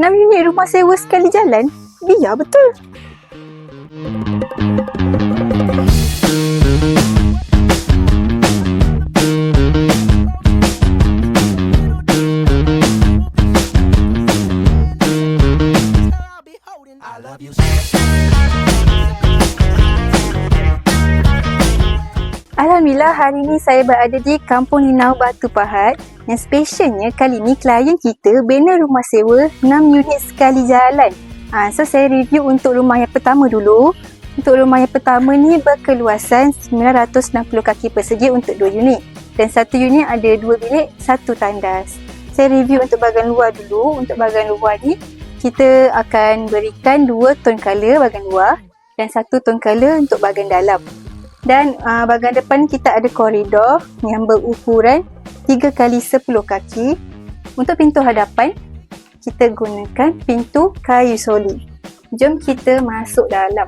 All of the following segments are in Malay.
6 unit rumah sewa sekali jalan? Biar betul. Alhamdulillah, hari ini saya berada di Kampung Linau Batu Pahat. Yang specialnya kali ni klien kita bina rumah sewa 6 unit sekali jalan. So saya review untuk rumah yang pertama dulu. Untuk rumah yang pertama ni berkeluasan 960 kaki persegi untuk 2 unit. Dan 1 unit ada 2 bilik, 1 tandas. Saya review untuk bahagian luar dulu. Untuk bahagian luar ni kita akan berikan 2 tone colour bahagian luar dan 1 tone colour untuk bahagian dalam. Dan bahagian depan kita ada koridor yang berukuran 3x10 kaki. Untuk pintu hadapan, kita gunakan pintu kayu solid. Jom kita masuk dalam.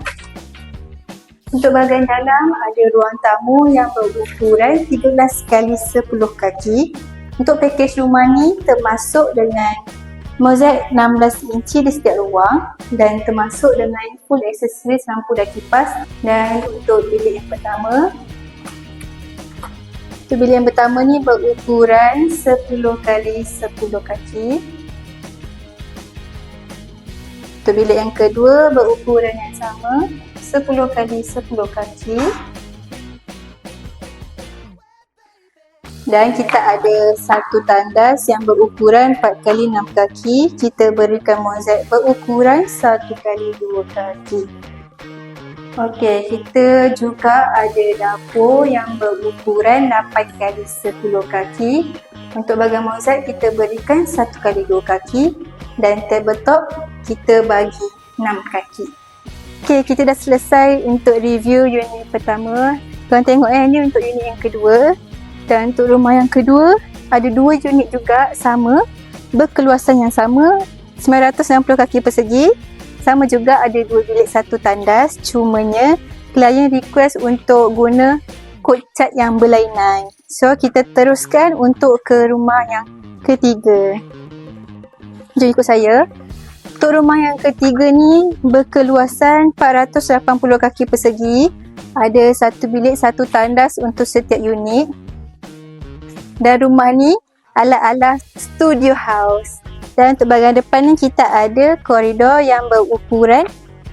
Untuk bahagian dalam ada ruang tamu yang berukuran 13x10 kaki. Untuk pakej rumah ni termasuk dengan mozaik 16 inci di setiap ruang dan termasuk dengan full aksesoris lampu dan kipas. Dan untuk bilik yang pertama, bilik yang pertama ni berukuran 10x10 kaki. Untuk bilik yang kedua berukuran yang sama, 10x10 kaki. Dan kita ada satu tandas yang berukuran 4x6 kaki. Kita berikan mozaik berukuran 1x2 kaki. Okey, kita juga ada dapur yang berukuran 8x10 kaki. Untuk bahagian mozaik kita berikan 1x2 kaki dan tabletop kita bagi 6 kaki. Okey, kita dah selesai untuk review unit pertama. Korang tengok ni untuk unit yang kedua. Dan untuk rumah yang kedua ada 2 unit juga sama, berkeluasan yang sama, 960 kaki persegi. Sama juga ada 2 bilik 1 tandas. Cumanya klien request untuk guna kod cat yang berlainan. So kita teruskan untuk ke rumah yang ketiga. Jom ikut saya. Untuk rumah yang ketiga ni berkeluasan 480 kaki persegi. Ada 1 bilik 1 tandas untuk setiap unit. Dan rumah ni ala-ala studio house. Dan untuk bahagian depan ni kita ada koridor yang berukuran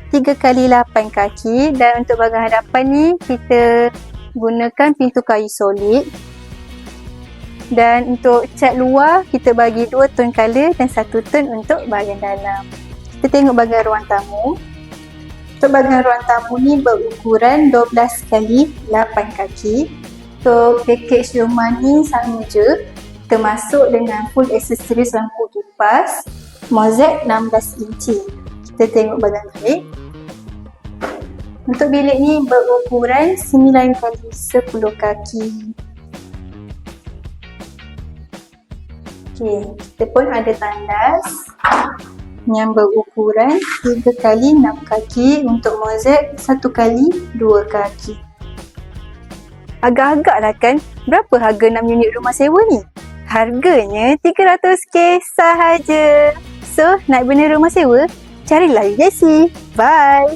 3x8 kaki. Dan untuk bahagian hadapan ni kita gunakan pintu kayu solid. Dan untuk cat luar kita bagi 2 tone colour dan 1 tone untuk bahagian dalam. Kita tengok bahagian ruang tamu. Untuk bahagian ruang tamu ni berukuran 12x8 kaki. Untuk pakej rumah ni sama je, termasuk dengan full aksesoris lampu kipas, mozaik 16 inci. Kita tengok bahagian bilik. Untuk bilik ni berukuran 9x10 kaki. Okey, kita pun ada tandas yang berukuran 3x6 kaki untuk mozaik 1x2 kaki. Agak-agak lah kan, berapa harga 6 unit rumah sewa ni? Harganya 300k sahaja. So, nak bina rumah sewa? Carilah UJC. Bye!